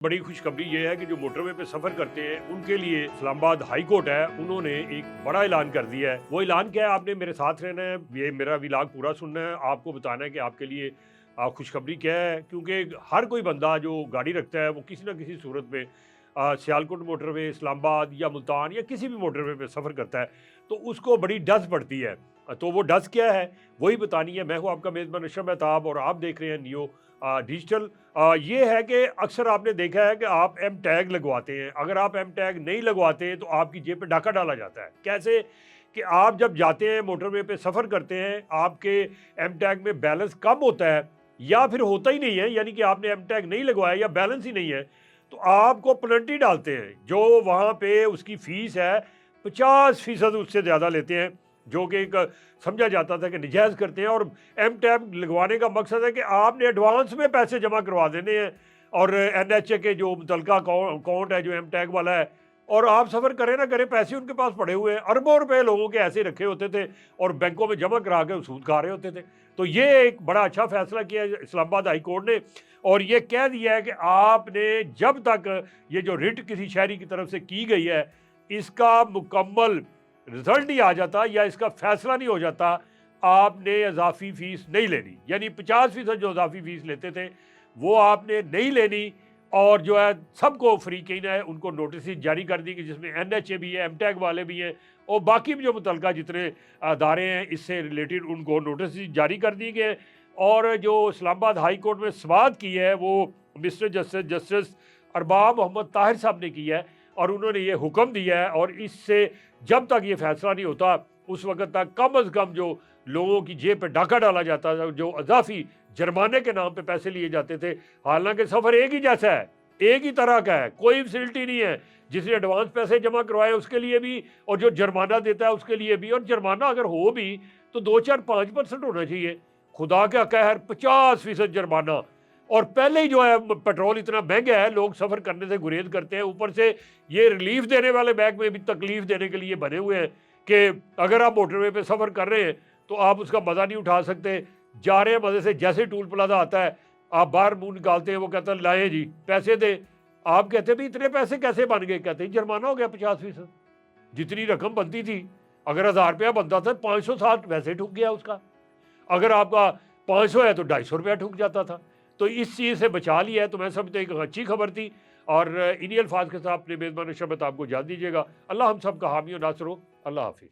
बड़ी खुशखबरी ये है कि जो मोटरवे पे सफर करते हैं उनके लिए इस्लामाबाद हाई कोर्ट है, उन्होंने एक बड़ा ऐलान कर दिया है। वो ऐलान क्या है, आपने मेरे साथ रहना है, ये मेरा व्लॉग पूरा सुनना है, आपको बताना है कि आपके लिए खुशखबरी क्या है। क्योंकि हर कोई बंदा जो गाड़ी रखता है वो किसी ना किसी सूरत में सियालकोट मोटरवे, इस्लामाबाद या मुल्तान या किसी भी मोटरवे पे सफ़र करता है, तो उसको बड़ी डस्ट पड़ती है। तो वो डस्ट क्या है, वही बतानी है। मैं हूँ आपका मेज़बान अशरफ मेहताब और आप देख रहे हैं नियो डिजिटल। ये है कि अक्सर आपने देखा है कि आप एम टैग लगवाते हैं। अगर आप एम टैग नहीं लगवाते तो आपकी जेब पे डाका डाला जाता है। कैसे कि आप जब जाते हैं मोटरवे पे सफ़र करते हैं, आपके एम टैग में बैलेंस कम होता है या फिर होता ही नहीं है, यानी कि आपने एम टैग नहीं लगवाया या बैलेंस ही नहीं है, तो आपको पेनल्टी डालते हैं। जो वहाँ पे उसकी फ़ीस है 50% उससे ज़्यादा लेते हैं, जो कि एक समझा जाता था कि नजायज़ करते हैं। और एम टैग लगवाने का मकसद है कि आपने एडवांस में पैसे जमा करवा देने हैं, और एनएचए के जो मुतलका अकाउंट है जो एम टैग वाला है, और आप सफ़र करें ना करें, पैसे उनके पास पड़े हुए हैं। अरबों रुपए लोगों के ऐसे रखे होते थे और बैंकों में जमा करा के सूद खा रहे होते थे। तो ये एक बड़ा अच्छा फैसला किया है इस्लामाबाद हाई कोर्ट ने, और ये कह दिया है कि आपने जब तक ये जो रिट किसी शहरी की तरफ से की गई है, इसका मुकम्मल रिजल्ट नहीं आ जाता या इसका फैसला नहीं हो जाता, आपने इजाफी फीस नहीं लेनी। यानी 50% जो इजाफी फीस लेते थे वो आपने नहीं लेनी। और जो है सबको फ्री कहीं है उनको नोटिस जारी कर दी कि जिसमें एनएचए भी है, एमटैग वाले भी हैं, और बाकी भी जो मुतलका जितने अदारे हैं इससे रिलेटेड उनको नोटिस जारी कर दिए गए। और जो इस्लामाबाद हाई कोर्ट में समाअत की है वो मिस्टर जस्टिस अरबाब मोहम्मद ताहिर साहब ने की है, और उन्होंने ये हुक्म दिया है। और इससे जब तक ये फैसला नहीं होता उस वक्त तक कम अज़ कम जो लोगों की जेब पे डाका डाला जाता था, जो अजाफी जुर्माने के नाम पे पैसे लिए जाते थे, हालांकि सफ़र एक ही जैसा है, एक ही तरह का है, कोई फैसिलिटी नहीं है। जिसने एडवांस पैसे जमा करवाए उसके लिए भी, और जो जुर्माना देता है उसके लिए भी। और जुर्माना अगर हो भी तो 2, 4, 5% होना चाहिए। खुदा का कहर, 50% जुर्माना। और पहले ही जो है पेट्रोल इतना महंगा है, लोग सफ़र करने से गुरेज करते हैं। ऊपर से ये रिलीफ देने वाले बैग में भी तकलीफ देने के लिए बने हुए हैं कि अगर आप मोटरवे पे सफ़र कर रहे हैं तो आप उसका मज़ा नहीं उठा सकते। जा रहे हैं मज़े से, जैसे टूल प्लाजा आता है आप बाहर मुंह निकालते हैं, वो कहता है लाए जी पैसे दे। आप कहते हैं भाई इतने पैसे कैसे बन गए, कहते हैं जुर्माना हो गया 50%। जितनी रकम बनती थी, अगर 1000 रुपया बनता था 560 वैसे ठुक गया उसका। अगर आपका 500 है तो 250 रुपया ठुक जाता था। तो इस चीज़ से बचा लिया है, तो मैं समझता एक अच्छी खबर थी। और इन्हीं अल्फाज के साथ अपने मेज़बान शबत आपको जान दीजिएगा। अल्लाह हम सब का हामी और नासर हो। अल्लाह हाफिज़।